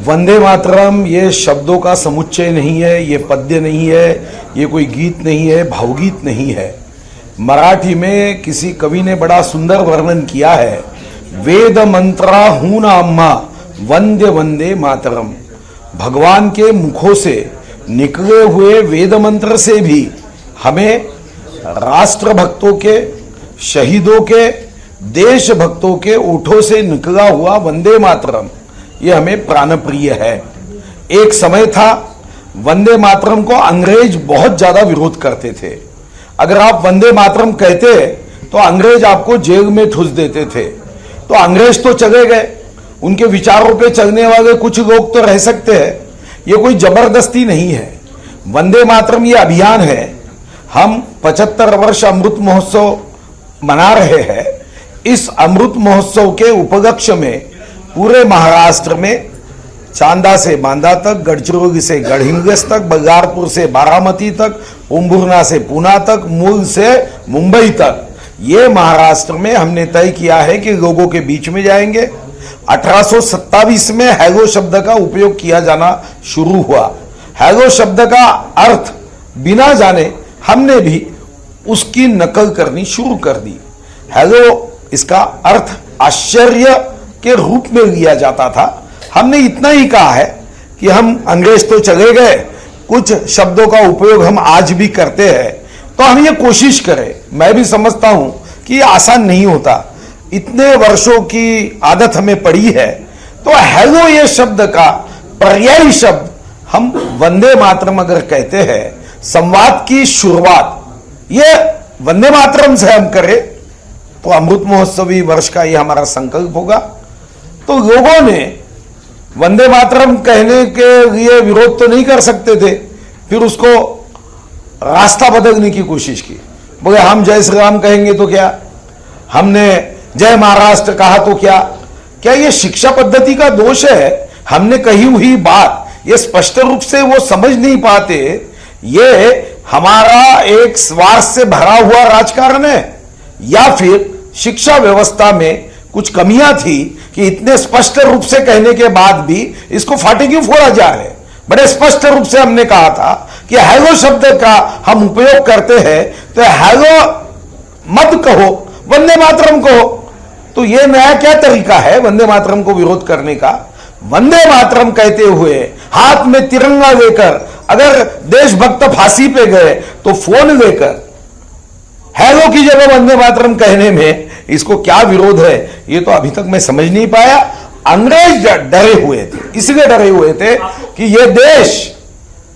वंदे मातरम ये शब्दों का समुच्चय नहीं है, ये पद्य नहीं है, ये कोई गीत नहीं है, भावगीत नहीं है। मराठी में किसी कवि ने बड़ा सुंदर वर्णन किया है, वेद मंत्रा हूं ना अम्मा वंदे वंदे मातरम। भगवान के मुखों से निकले हुए वेद मंत्र से भी हमें राष्ट्र भक्तों के, शहीदों के, देशभक्तों के ओठों से निकला हुआ वंदे मातरम ये हमें प्राणप्रिय है। एक समय था वंदे मातरम को अंग्रेज बहुत ज्यादा विरोध करते थे। अगर आप वंदे मातरम कहते तो अंग्रेज आपको जेल में ठूस देते थे। तो अंग्रेज तो चले गए, उनके विचारों पे चलने वाले कुछ लोग तो रह सकते हैं, ये कोई जबरदस्ती नहीं है। वंदे मातरम ये अभियान है, हम 75 वर्ष अमृत महोत्सव मना रहे हैं। इस अमृत महोत्सव के उपलक्ष्य में पूरे महाराष्ट्र में चांदा से बांदा तक, गढ़चिरोली से गढ़हिंग्लज तक, बल्लारपुर से बारामती तक, उम्बुरना से पूना तक, मूल से मुंबई तक, ये महाराष्ट्र में हमने तय किया है कि लोगों के बीच में जाएंगे। 1827 में हैलो शब्द का उपयोग किया जाना शुरू हुआ। हैलो शब्द का अर्थ बिना जाने हमने भी उसकी नकल करनी शुरू कर दी। हैलो इसका अर्थ आश्चर्य के रूप में लिया जाता था। हमने इतना ही कहा है कि हम अंग्रेज तो चले गए, कुछ शब्दों का उपयोग हम आज भी करते हैं, तो हम ये कोशिश करें। मैं भी समझता हूं कि ये आसान नहीं होता, इतने वर्षों की आदत हमें पड़ी है। तो हैलो ये शब्द का पर्यायी शब्द हम वंदे मातरम अगर कहते हैं, संवाद की शुरुआत ये वंदे मातरम से हम करें तो अमृत महोत्सवी वर्ष का ये हमारा संकल्प होगा। तो लोगों ने वंदे मातरम कहने के लिए विरोध तो नहीं कर सकते थे, फिर उसको रास्ता बदलने की कोशिश की। बोले हम जय श्री राम कहेंगे तो क्या, हमने जय महाराष्ट्र कहा तो क्या ये शिक्षा पद्धति का दोष है? हमने कही हुई बात ये स्पष्ट रूप से वो समझ नहीं पाते, ये हमारा एक स्वार्थ से भरा हुआ राजकारण है या फिर शिक्षा व्यवस्था में कुछ कमियां थी कि इतने स्पष्ट रूप से कहने के बाद भी इसको फाटे क्यों फोड़ा जा रहा है? बड़े स्पष्ट रूप से हमने कहा था कि हैलो शब्द का हम उपयोग करते हैं तो हैलो मत कहो, वंदे मातरम कहो। तो ये नया क्या तरीका है वंदे मातरम को विरोध करने का? वंदे मातरम कहते हुए हाथ में तिरंगा लेकर अगर देशभक्त फांसी पे गए तो फोन लेकर हैलो की जगह वंदे मातरम कहने में इसको क्या विरोध है, ये तो अभी तक मैं समझ नहीं पाया। अंग्रेज डरे हुए थे, इसलिए डरे हुए थे कि ये देश,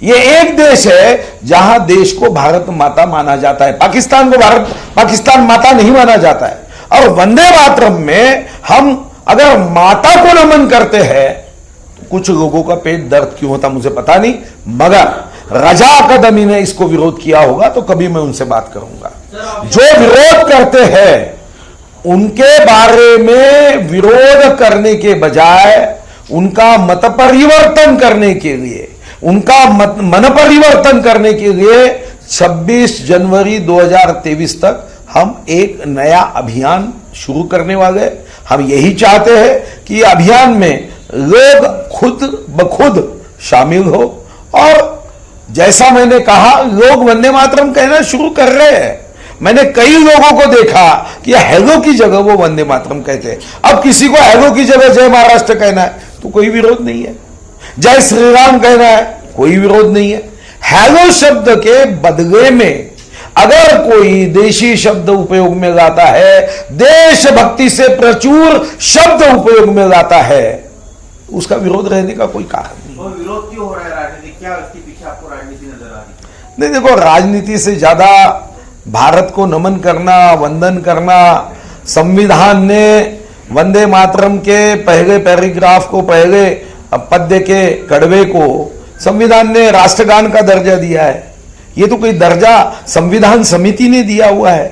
ये एक देश है जहां देश को भारत माता माना जाता है, पाकिस्तान को पाकिस्तान माता नहीं माना जाता है। और वंदे मातरम में हम अगर माता को नमन करते हैं तो कुछ लोगों का पेट दर्द क्यों होता मुझे पता नहीं, मगर रजा अकादमी ने इसको विरोध किया होगा तो कभी मैं उनसे बात करूंगा। जो विरोध करते हैं उनके बारे में विरोध करने के बजाय उनका मत परिवर्तन करने के लिए, उनका मन परिवर्तन करने के लिए 26 जनवरी 2023 तक हम एक नया अभियान शुरू करने वाले। हम यही चाहते हैं कि अभियान में लोग खुद ब खुद शामिल हो और जैसा मैंने कहा लोग वंदे मातरम कहना शुरू कर रहे हैं। मैंने कई लोगों को देखा कि हैलो की जगह वो वंदे मातरम कहते हैं। अब किसी को हैलो की जगह जय महाराष्ट्र कहना है तो कोई विरोध नहीं है, जय श्री राम कहना है कोई विरोध नहीं है। हैलो शब्द के बदले में अगर कोई देशी शब्द उपयोग में लाता है, देशभक्ति से प्रचुर शब्द उपयोग में लाता है, उसका विरोध रहने का कोई कारण नहीं। और विरोध क्यों हो रहा है राजनीति, क्या इसके पीछे आपको राजनीति नजर आ रही है? नहीं, देखो राजनीति से ज्यादा भारत को नमन करना, वंदन करना, संविधान ने वंदे मातरम के पहले पैराग्राफ को, पहले पद्य के कड़वे को संविधान ने राष्ट्रगान का दर्जा दिया है। ये तो कोई दर्जा संविधान समिति ने दिया हुआ है।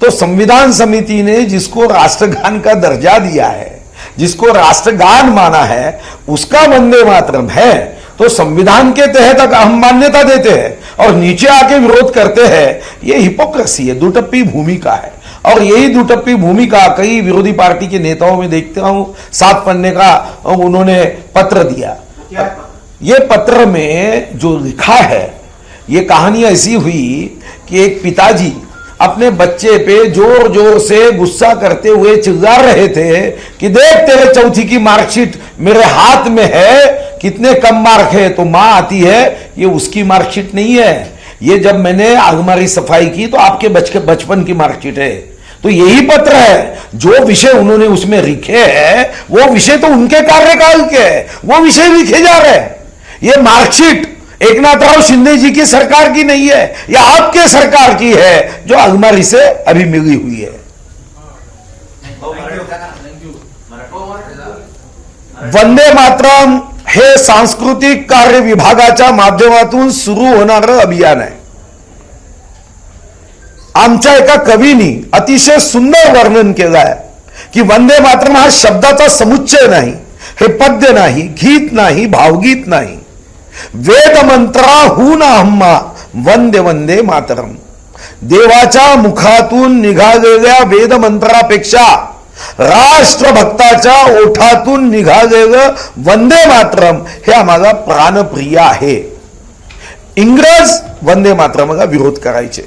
तो संविधान समिति ने जिसको राष्ट्रगान का दर्जा दिया है, जिसको राष्ट्रगान माना है, उसका वंदे मातरम है। तो संविधान के तहत हम मान्यता देते हैं और नीचे आके विरोध करते हैं, ये हिपोक्रेसी है, दुटप्पी भूमिका है। और यही दुटप्पी भूमिका कई विरोधी पार्टी के नेताओं में देखता हूं। 7 पन्ने का उन्होंने पत्र दिया। क्या है पत्र? ये पत्र में जो लिखा है, ये कहानी ऐसी हुई कि एक पिताजी अपने बच्चे पे जोर जोर से गुस्सा करते हुए चिल्ला रहे थे कि देख तेरे चौथी की मार्कशीट मेरे हाथ में है, कितने कम मार्क है। तो मां आती है, ये उसकी मार्कशीट नहीं है, ये जब मैंने अलमारी सफाई की तो आपके बचपन की मार्कशीट है। तो यही पत्र है, जो विषय उन्होंने उसमें लिखे हैं वो विषय तो उनके कार्यकाल के है, वो विषय लिखे जा रहे हैं। ये मार्कशीट एकनाथराव शिंदे जी की सरकार की नहीं है, या आपके सरकार की है जो अलमारी से अभी मिली हुई है। वंदे मातरम हे सांस्कृतिक कार्य विभागाच्या माध्यमातून सुरू होणारं अभियान आहे। आमच्या एका कवीनी अतिशय सुंदर वर्णन केलं आहे की वंदे मातरम हा शब्दाचा समुच्चय नाही, हे पद्य नाही, गीत नाही, भावगीत नाही, वेद मंत्राहून अहम्मा वंदे वंदे मातरम। देवाच्या मुखातून निघालेल्या वेद मंत्रापेक्षा राष्ट्रभक्ताच्या ओठातून निघालेलं वंदे मातरम हे आम्हाला प्राणप्रिय आहे। इंग्रज वंदे मातरमला विरोध करायचे।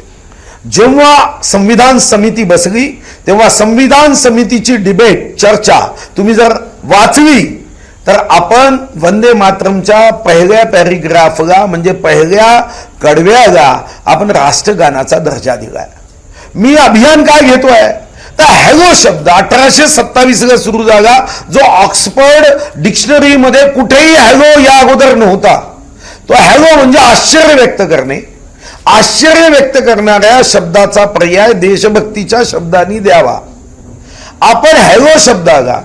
जेव्हा संविधान समिती बसली तेव्हा संविधान समितीची डिबेट, चर्चा तुम्ही जर वाचली तर आपण वंदे मातरमच्या पहिल्या पॅरिग्राफला म्हणजे पहिल्या कडव्याला आपण राष्ट्रगानाचा दर्जा दिलाय। मी अभियान काय घेतोय तर हॅलो शब्द 1827 ला सुरू झाला, जो ऑक्सफर्ड डिक्शनरी मध्ये कुठेही हॅलो या अगोदर नव्हता। तो हॅलो म्हणजे आश्चर्य व्यक्त करणे, आश्चर्य व्यक्त करणाऱ्या शब्दाचा पर्याय देशभक्तीच्या शब्दांनी द्यावा। आपण हॅलो शब्दाला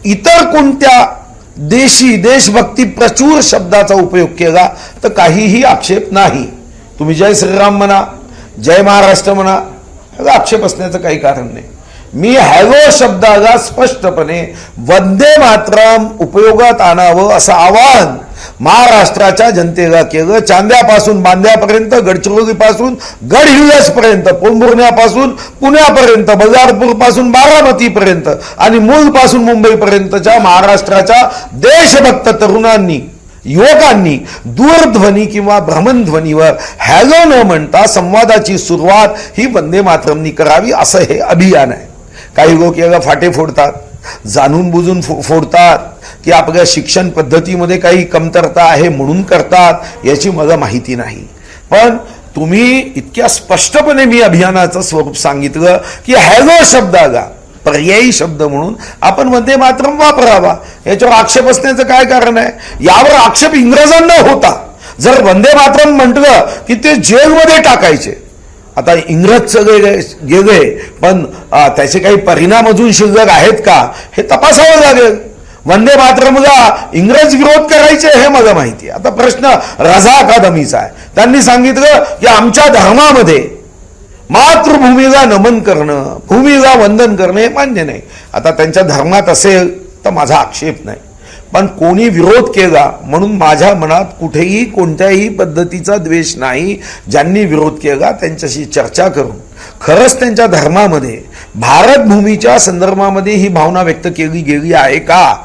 इतर कोणत्या देशी देशभक्ती प्रचूर शब्दाचा उपयोग केला तर काहीही आक्षेप नाही। तुम्ही जय श्रीराम म्हणा, जय महाराष्ट्र म्हणा, याला आक्षेप असण्याचं काही कारण नाही। मी हॅलो शब्दाला स्पष्टपणे वंदे मातरम उपयोगात आणावं असं आवाहन महाराष्ट्राच्या जनतेला केलं। चांद्यापासून बांद्यापर्यंत, गडचिरोलीपासून गडहिंग्लजपर्यंत, पोंभुर्ण्यापासून पुण्यापर्यंत, बल्लारपूर पासून बारामतीपर्यंत आणि मूलपासून मुंबईपर्यंतच्या महाराष्ट्राच्या देशभक्त तरुणांनी, युवकांनी दूरध्वनी किंवा भ्रमणध्वनीवर हॅलो न म्हणता संवादाची सुरुवात ही वंदे मातरमनी करावी असं हे अभियान आहे। काही लोक याला फाटे फोडतात, जाणून बुजून फोडतात की आपल्या शिक्षण पद्धतीमध्ये काही कमतरता आहे म्हणून करतात, याची मला माहिती नाही। पण तुम्ही इतक्या स्पष्टपणे मी अभियानाचं स्वरूप सांगितलं की हॅलो शब्दाला पर्यायी शब्द म्हणून आपण वंदे मातरम वापरावा, याच्यावर आक्षेप असण्याचं काय कारण आहे? यावर आक्षेप इंग्रजांना होता। जर वंदे मातरम म्हटलं की ते जेलमध्ये टाकायचे। आता इंग्रज सगळे गेले, पण त्याचे काही परिणाम अजून शिल्लक आहेत का हे तपासावं लागेल। वंदे मातरमला इंग्रज विरोध करायचे हे मला माहिती आहे। आता प्रश्न रझा अकादमीचा आहे, त्यांनी सांगितलं की आमच्या धर्मामध्ये मातृभूमीला नमन करणं, भूमीला वंदन करणं हे मान्य नाही। आता त्यांच्या धर्मात असेल तर माझा आक्षेप नाही, पण कोणी विरोध केला म्हणून माझ्या मनात कुठेही कोणत्याही पद्धतीचा द्वेष नाही। ज्यांनी विरोध केला त्यांच्याशी चर्चा करून खरंच त्यांच्या धर्मामध्ये भारत भूमीच्या संदर्भामध्ये ही भावना व्यक्त केली गेली आहे का?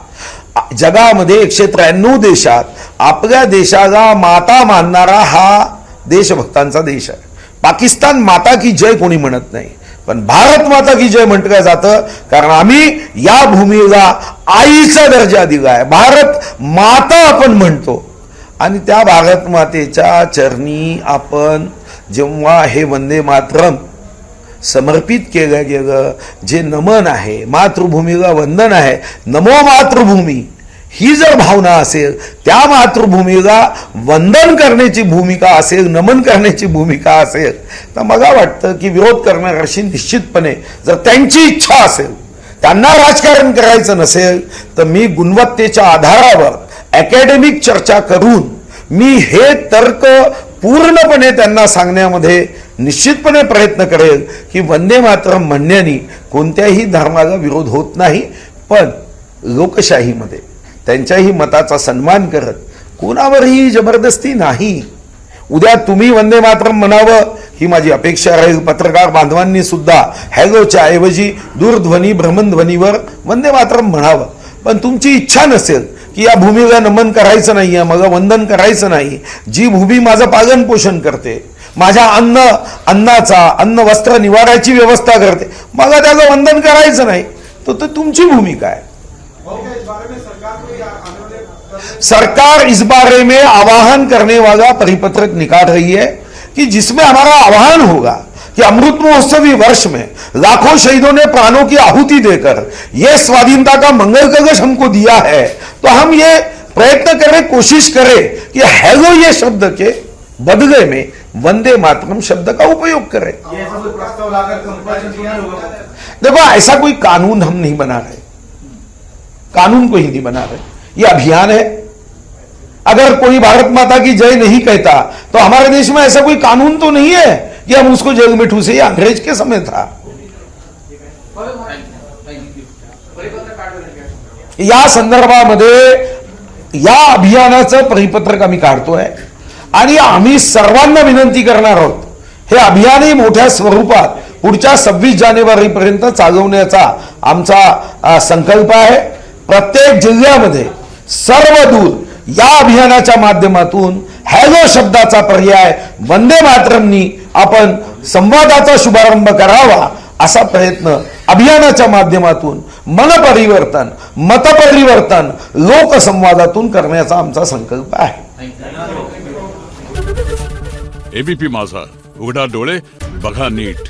जगामध्ये 193 देशात आपल्या देशाला माता मानणारा हा देशभक्तांचा देश आहे। पाकिस्तान माता की जय कोणी म्हणत नाही, पण भारत माता की जय म्हटलं जातं, कारण आम्ही या भूमीला आईचा दर्जा दिलाय। भारत माता आपण म्हणतो आणि त्या भारत मातेच्या चरणी आपण जेव्हा हे वंदे मातरम समर्पित केलं गेलं, जे नमन आहे, मातृभूमीला वंदन आहे, नमो मातृभूमी ही जर भावना असेल, त्या मातृभूमीला वंदन करण्याची भूमिका असेल, नमन करण्याची भूमिका असेल, तर मला वाटतं की विरोध करणाऱ्याशी निश्चितपणे जर त्यांची इच्छा असेल, त्यांना राजकारण करायचं नसेल, तर मी गुणवत्तेच्या आधारावर अकॅडमिक चर्चा करून मी हे तर्क पूर्णपणे त्यांना सांगण्यामध्ये निश्चितपणे प्रयत्न करेल की वंदे मातरम म्हणण्याने कोणत्याही धर्माला विरोध होत नाही, पण लोकशाहीमध्ये त्यांच्याही मताचा सन्मान करत कोणावरही जबरदस्ती नाही। उद्या तुम्ही वंदे मातरम म्हणावं ही माझी अपेक्षा राहील। पत्रकार बांधवांनी सुद्धा हॅलोच्या ऐवजी दूरध्वनी भ्रमणध्वनीवर वंदे मातरम म्हणावं, पण तुमची इच्छा नसेल की या भूमीला नमन करायचं नाहीये, मला वंदन करायचं नाही, जी भूमी माझं पालन पोषण करते, माझ्या अन्न वस्त्र निवाराची व्यवस्था करते, मला त्याचं वंदन करायचं नाही, तो तुमची भूमिका है। सरकार इस बारे में आह्वान करने वाला परिपत्रक निकाल रही है कि जिसमें हमारा आह्वान होगा कि अमृत महोत्सवी वर्ष में लाखों शहीदों ने प्राणों की आहुति देकर ये स्वाधीनता का मंगल कलश हमको दिया है, तो हम ये प्रयत्न करें, कोशिश करें कि हैलो ये शब्द के बदले में वंदे मातरम शब्द का उपयोग करें। ये ऐसा कोई प्रस्ताव लाकर कंपल्शन तो नहीं होगा? देखो, ऐसा कोई कानून हम नहीं बना रहे, कानून को ही नहीं बना रहे, ये अभियान है। अगर कोई भारत माता की जय नहीं कहता तो हमारे देश में ऐसा कोई कानून तो नहीं है कि हम उसको जेल में ठूसे, ये अंग्रेज के समय था। या संदर्भामध्ये या अभियानाचं परिपत्रक आम्ही काढतोय आणि आम्ही सर्वांना विनंती करणार आहोत, हे अभियानही मोठ्या स्वरूपात पुढच्या 26 जानेवारी पर्यंत चालवण्याचा आमचा संकल्प आहे। प्रत्येक जिल्ह्यामध्ये सर्वदूर या अभियानाच्या माध्यमातून हॅलो शब्दाचा पर्याय वंदे मातरमनी आपण संवादाचा शुभारंभ करावा, असा प्रयत्न अभियानाच्या माध्यमातून मनपरिवर्तन, मतपरिवर्तन, लोकसंवादातून करण्याचा आमचा संकल्प आहे। एबीपी माझा, उघडा डोळे बघा नीट।